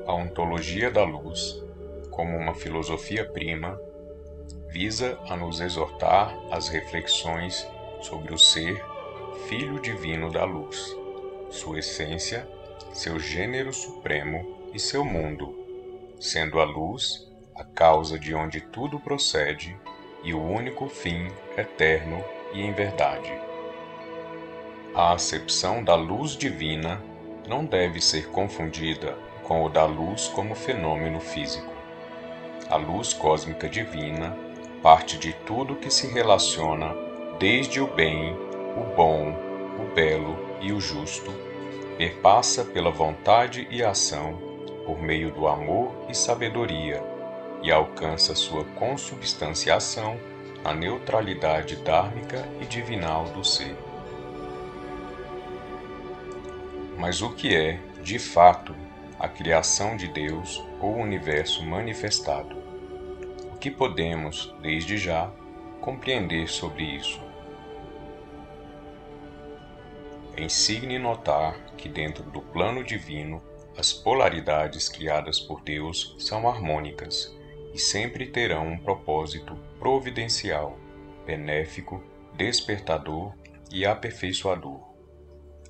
A ontologia da luz, como uma filosofia prima, visa a nos exortar às reflexões sobre o ser Filho Divino da Luz, sua essência, seu gênero supremo e seu mundo, sendo a luz a causa de onde tudo procede e o único fim eterno e em verdade. A acepção da luz divina não deve ser confundida com o da luz como fenômeno físico. A luz cósmica divina parte de tudo que se relaciona desde o bem, o bom, o belo e o justo, perpassa pela vontade e ação por meio do amor e sabedoria e alcança sua consubstanciação na neutralidade dármica e divinal do ser. Mas o que é, de fato, a criação de Deus ou o universo manifestado? O que podemos, desde já, compreender sobre isso? É insigne notar que dentro do plano divino, as polaridades criadas por Deus são harmônicas e sempre terão um propósito providencial, benéfico, despertador e aperfeiçoador.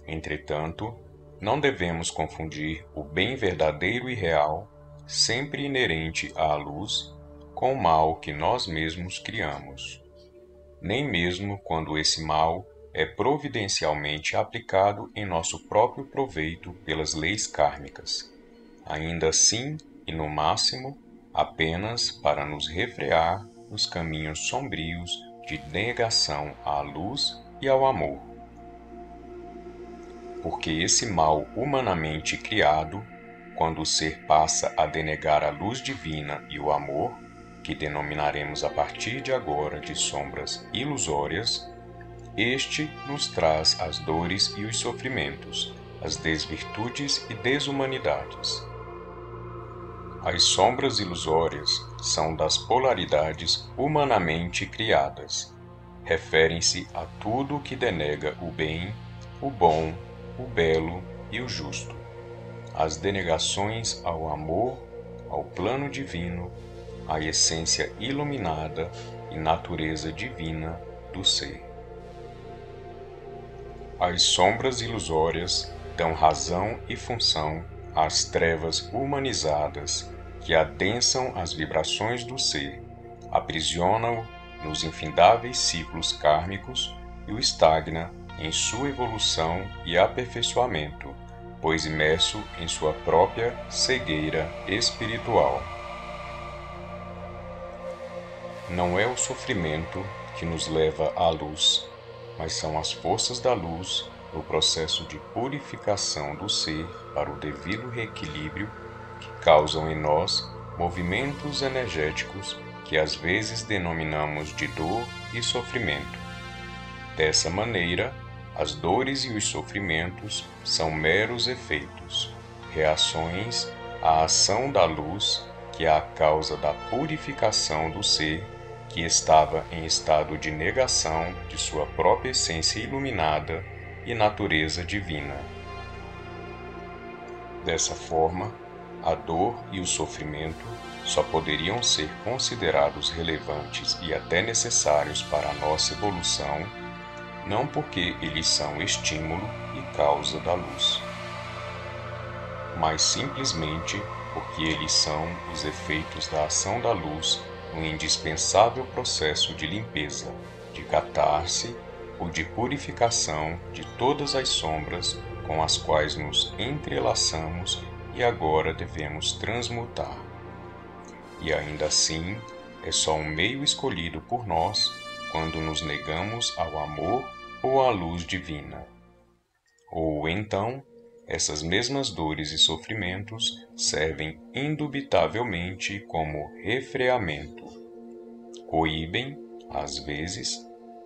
Entretanto, não devemos confundir o bem verdadeiro e real, sempre inerente à luz, com o mal que nós mesmos criamos, nem mesmo quando esse mal é providencialmente aplicado em nosso próprio proveito pelas leis kármicas, ainda assim e no máximo apenas para nos refrear nos caminhos sombrios de negação à luz e ao amor. Porque esse mal humanamente criado, quando o ser passa a denegar a luz divina e o amor, que denominaremos a partir de agora de sombras ilusórias, este nos traz as dores e os sofrimentos, as desvirtudes e desumanidades. As sombras ilusórias são das polaridades humanamente criadas. Referem-se a tudo que denega o bem, o bom, o belo e o justo. As denegações ao amor, ao plano divino, à essência iluminada e natureza divina do ser. As sombras ilusórias dão razão e função às trevas humanizadas que adensam as vibrações do ser, aprisionam-o nos infindáveis ciclos kármicos e o estagna em sua evolução e aperfeiçoamento, pois imerso em sua própria cegueira espiritual. Não é o sofrimento que nos leva à luz, mas são as forças da luz no processo de purificação do ser para o devido reequilíbrio que causam em nós movimentos energéticos que às vezes denominamos de dor e sofrimento. Dessa maneira, as dores e os sofrimentos são meros efeitos, reações à ação da luz que é a causa da purificação do ser que estava em estado de negação de sua própria essência iluminada e natureza divina. Dessa forma, a dor e o sofrimento só poderiam ser considerados relevantes e até necessários para a nossa evolução, não porque eles são estímulo e causa da luz, mas simplesmente porque eles são os efeitos da ação da luz no indispensável processo de limpeza, de catarse ou de purificação de todas as sombras com as quais nos entrelaçamos e agora devemos transmutar. E ainda assim, é só um meio escolhido por nós quando nos negamos ao amor ou à luz divina. Ou então, essas mesmas dores e sofrimentos servem indubitavelmente como refreamento. Coíbem, às vezes,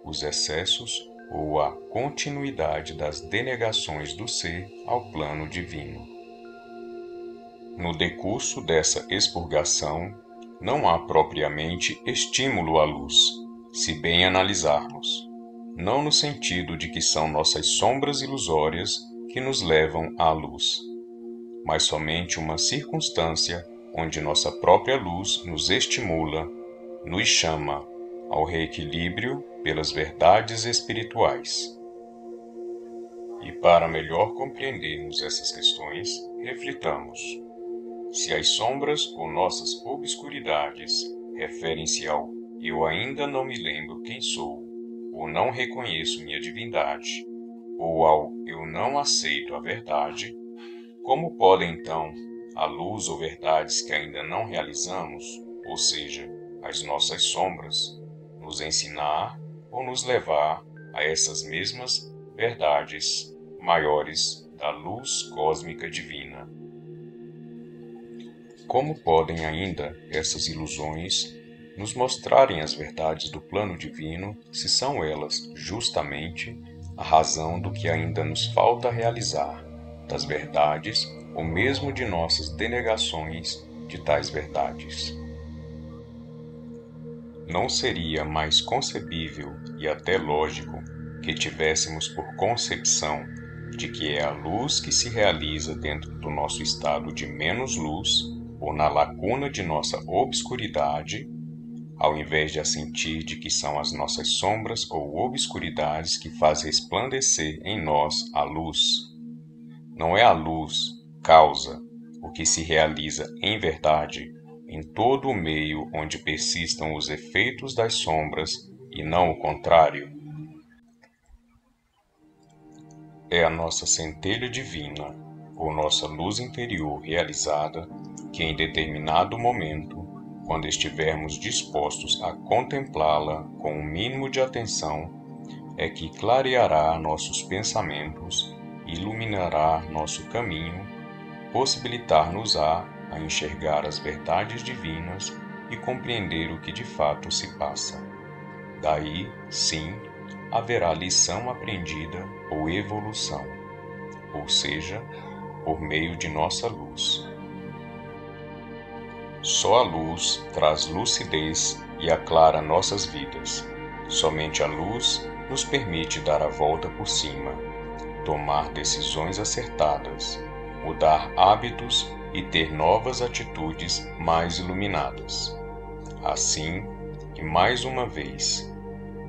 os excessos ou a continuidade das denegações do ser ao plano divino. No decurso dessa expurgação, não há propriamente estímulo à luz, se bem analisarmos, não no sentido de que são nossas sombras ilusórias que nos levam à luz, mas somente uma circunstância onde nossa própria luz nos estimula, nos chama ao reequilíbrio pelas verdades espirituais. E para melhor compreendermos essas questões, reflitamos. Se as sombras ou nossas obscuridades referem-se ao eu ainda não me lembro quem sou, ou não reconheço minha divindade, ou ao eu não aceito a verdade, como podem então a luz ou verdades que ainda não realizamos, ou seja, as nossas sombras, nos ensinar ou nos levar a essas mesmas verdades maiores da luz cósmica divina? Como podem ainda essas ilusões nos mostrarem as verdades do plano divino, se são elas justamente a razão do que ainda nos falta realizar, das verdades ou mesmo de nossas denegações de tais verdades? Não seria mais concebível e até lógico que tivéssemos por concepção de que é a luz que se realiza dentro do nosso estado de menos luz ou na lacuna de nossa obscuridade, ao invés de assentir de que são as nossas sombras ou obscuridades que faz resplandecer em nós a luz? Não é a luz, causa, o que se realiza em verdade em todo o meio onde persistam os efeitos das sombras e não o contrário? É a nossa centelha divina, ou nossa luz interior realizada, que em determinado momento, quando estivermos dispostos a contemplá-la com um mínimo de atenção, é que clareará nossos pensamentos, iluminará nosso caminho, possibilitar-nos-á a enxergar as verdades divinas e compreender o que de fato se passa. Daí, sim, haverá lição aprendida ou evolução, ou seja, por meio de nossa luz. Só a luz traz lucidez e aclara nossas vidas. Somente a luz nos permite dar a volta por cima, tomar decisões acertadas, mudar hábitos e ter novas atitudes mais iluminadas. Assim, e mais uma vez,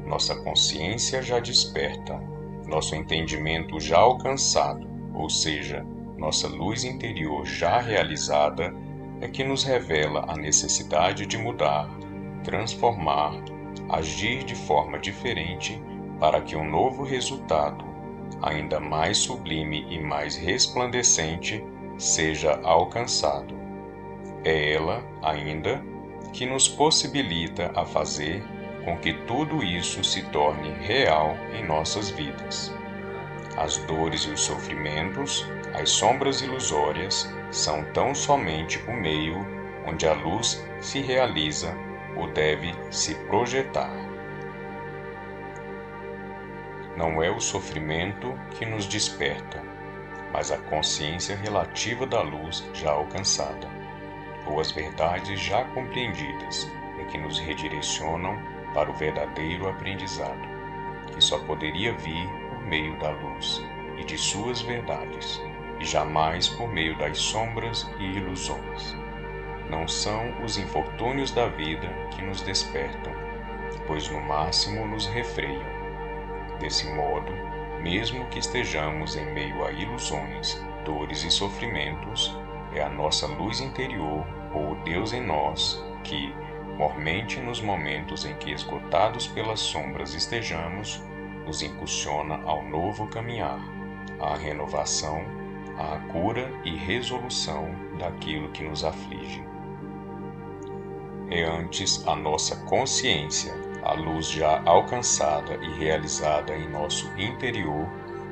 nossa consciência já desperta, nosso entendimento já alcançado, ou seja, nossa luz interior já realizada, é que nos revela a necessidade de mudar, transformar, agir de forma diferente para que um novo resultado, ainda mais sublime e mais resplandecente, seja alcançado. É ela, ainda, que nos possibilita a fazer com que tudo isso se torne real em nossas vidas. As dores e os sofrimentos, as sombras ilusórias, são tão somente o meio onde a luz se realiza ou deve se projetar. Não é o sofrimento que nos desperta, mas a consciência relativa da luz já alcançada, ou as verdades já compreendidas, é que nos redirecionam para o verdadeiro aprendizado, que só poderia vir por meio da luz e de suas verdades, e jamais por meio das sombras e ilusões. Não são os infortúnios da vida que nos despertam, pois no máximo nos refreiam. Desse modo, mesmo que estejamos em meio a ilusões, dores e sofrimentos, é a nossa luz interior ou o Deus em nós que, mormente nos momentos em que esgotados pelas sombras estejamos, nos impulsiona ao novo caminhar, à renovação, à cura e resolução daquilo que nos aflige. É antes a nossa consciência, a luz já alcançada e realizada em nosso interior,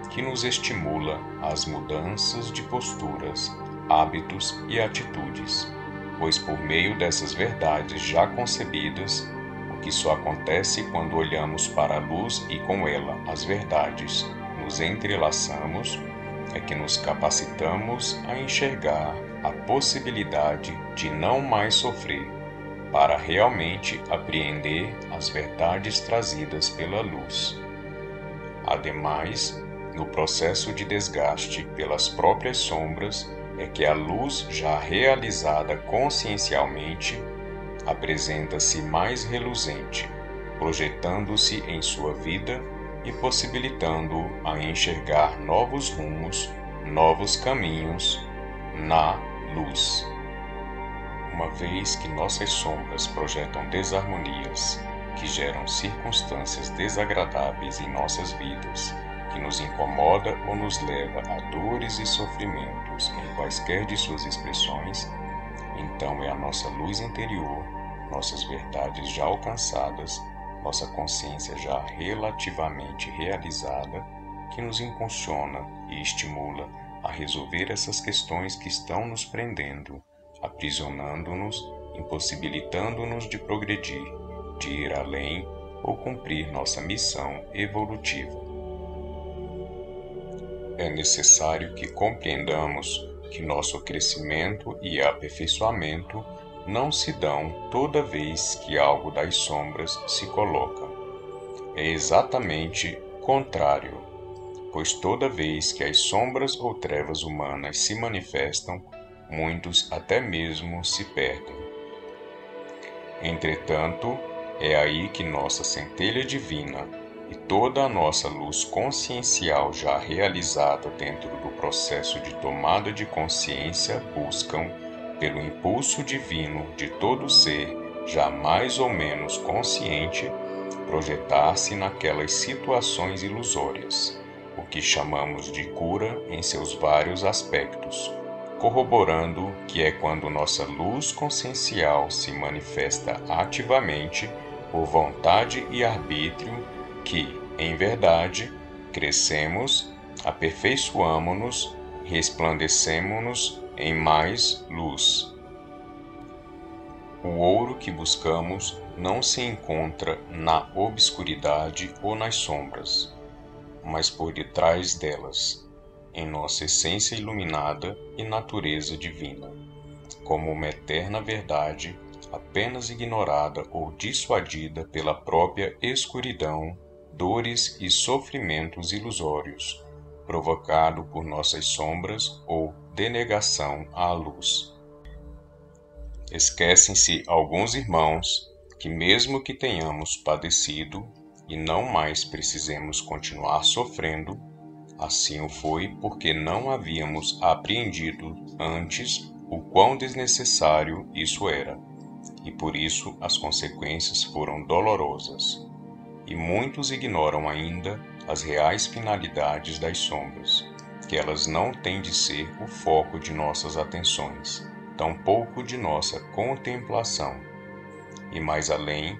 que nos estimula às mudanças de posturas, hábitos e atitudes, pois por meio dessas verdades já concebidas, o que só acontece quando olhamos para a luz e com ela as verdades, nos entrelaçamos, é que nos capacitamos a enxergar a possibilidade de não mais sofrer, para realmente apreender as verdades trazidas pela luz. Ademais, no processo de desgaste pelas próprias sombras, é que a luz já realizada consciencialmente apresenta-se mais reluzente, projetando-se em sua vida e possibilitando-o a enxergar novos rumos, novos caminhos na luz. Uma vez que nossas sombras projetam desarmonias que geram circunstâncias desagradáveis em nossas vidas, que nos incomoda ou nos leva a dores e sofrimentos em quaisquer de suas expressões, então é a nossa luz interior, nossas verdades já alcançadas, nossa consciência já relativamente realizada, que nos impulsiona e estimula a resolver essas questões que estão nos prendendo, aprisionando-nos, impossibilitando-nos de progredir, de ir além ou cumprir nossa missão evolutiva. É necessário que compreendamos que nosso crescimento e aperfeiçoamento não se dão toda vez que algo das sombras se coloca. É exatamente contrário, pois toda vez que as sombras ou trevas humanas se manifestam, muitos até mesmo se perdem. Entretanto, é aí que nossa centelha divina e toda a nossa luz consciencial já realizada dentro do processo de tomada de consciência buscam, pelo impulso divino de todo ser já mais ou menos consciente, projetar-se naquelas situações ilusórias, o que chamamos de cura em seus vários aspectos, corroborando que é quando nossa luz consciencial se manifesta ativamente, por vontade e arbítrio, que, em verdade, crescemos, aperfeiçoamo-nos, resplandecemo-nos em mais luz. O ouro que buscamos não se encontra na obscuridade ou nas sombras, mas por detrás delas, em nossa essência iluminada e natureza divina, como uma eterna verdade apenas ignorada ou dissuadida pela própria escuridão, dores e sofrimentos ilusórios, provocado por nossas sombras ou denegação à luz. Esquecem-se alguns irmãos que, mesmo que tenhamos padecido e não mais precisemos continuar sofrendo, assim o foi porque não havíamos apreendido antes o quão desnecessário isso era, e por isso as consequências foram dolorosas. E muitos ignoram ainda as reais finalidades das sombras, que elas não têm de ser o foco de nossas atenções, tampouco de nossa contemplação. E mais além,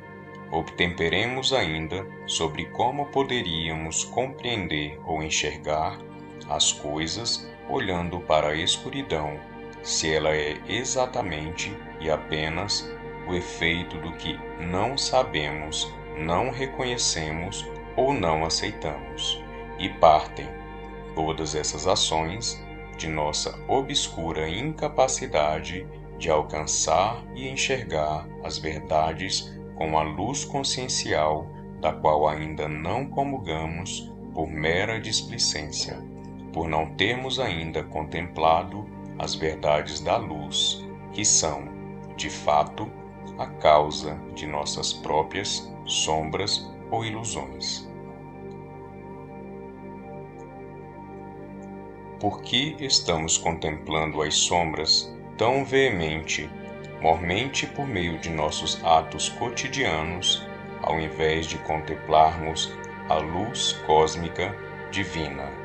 obtemperemos ainda sobre como poderíamos compreender ou enxergar as coisas olhando para a escuridão, se ela é exatamente e apenas o efeito do que não sabemos, não reconhecemos ou não aceitamos, e partem todas essas ações de nossa obscura incapacidade de alcançar e enxergar as verdades com a luz consciencial da qual ainda não comungamos por mera displicência, por não termos ainda contemplado as verdades da luz, que são, de fato, a causa de nossas próprias sombras ou ilusões. Por que estamos contemplando as sombras tão mormente por meio de nossos atos cotidianos, ao invés de contemplarmos a luz cósmica divina?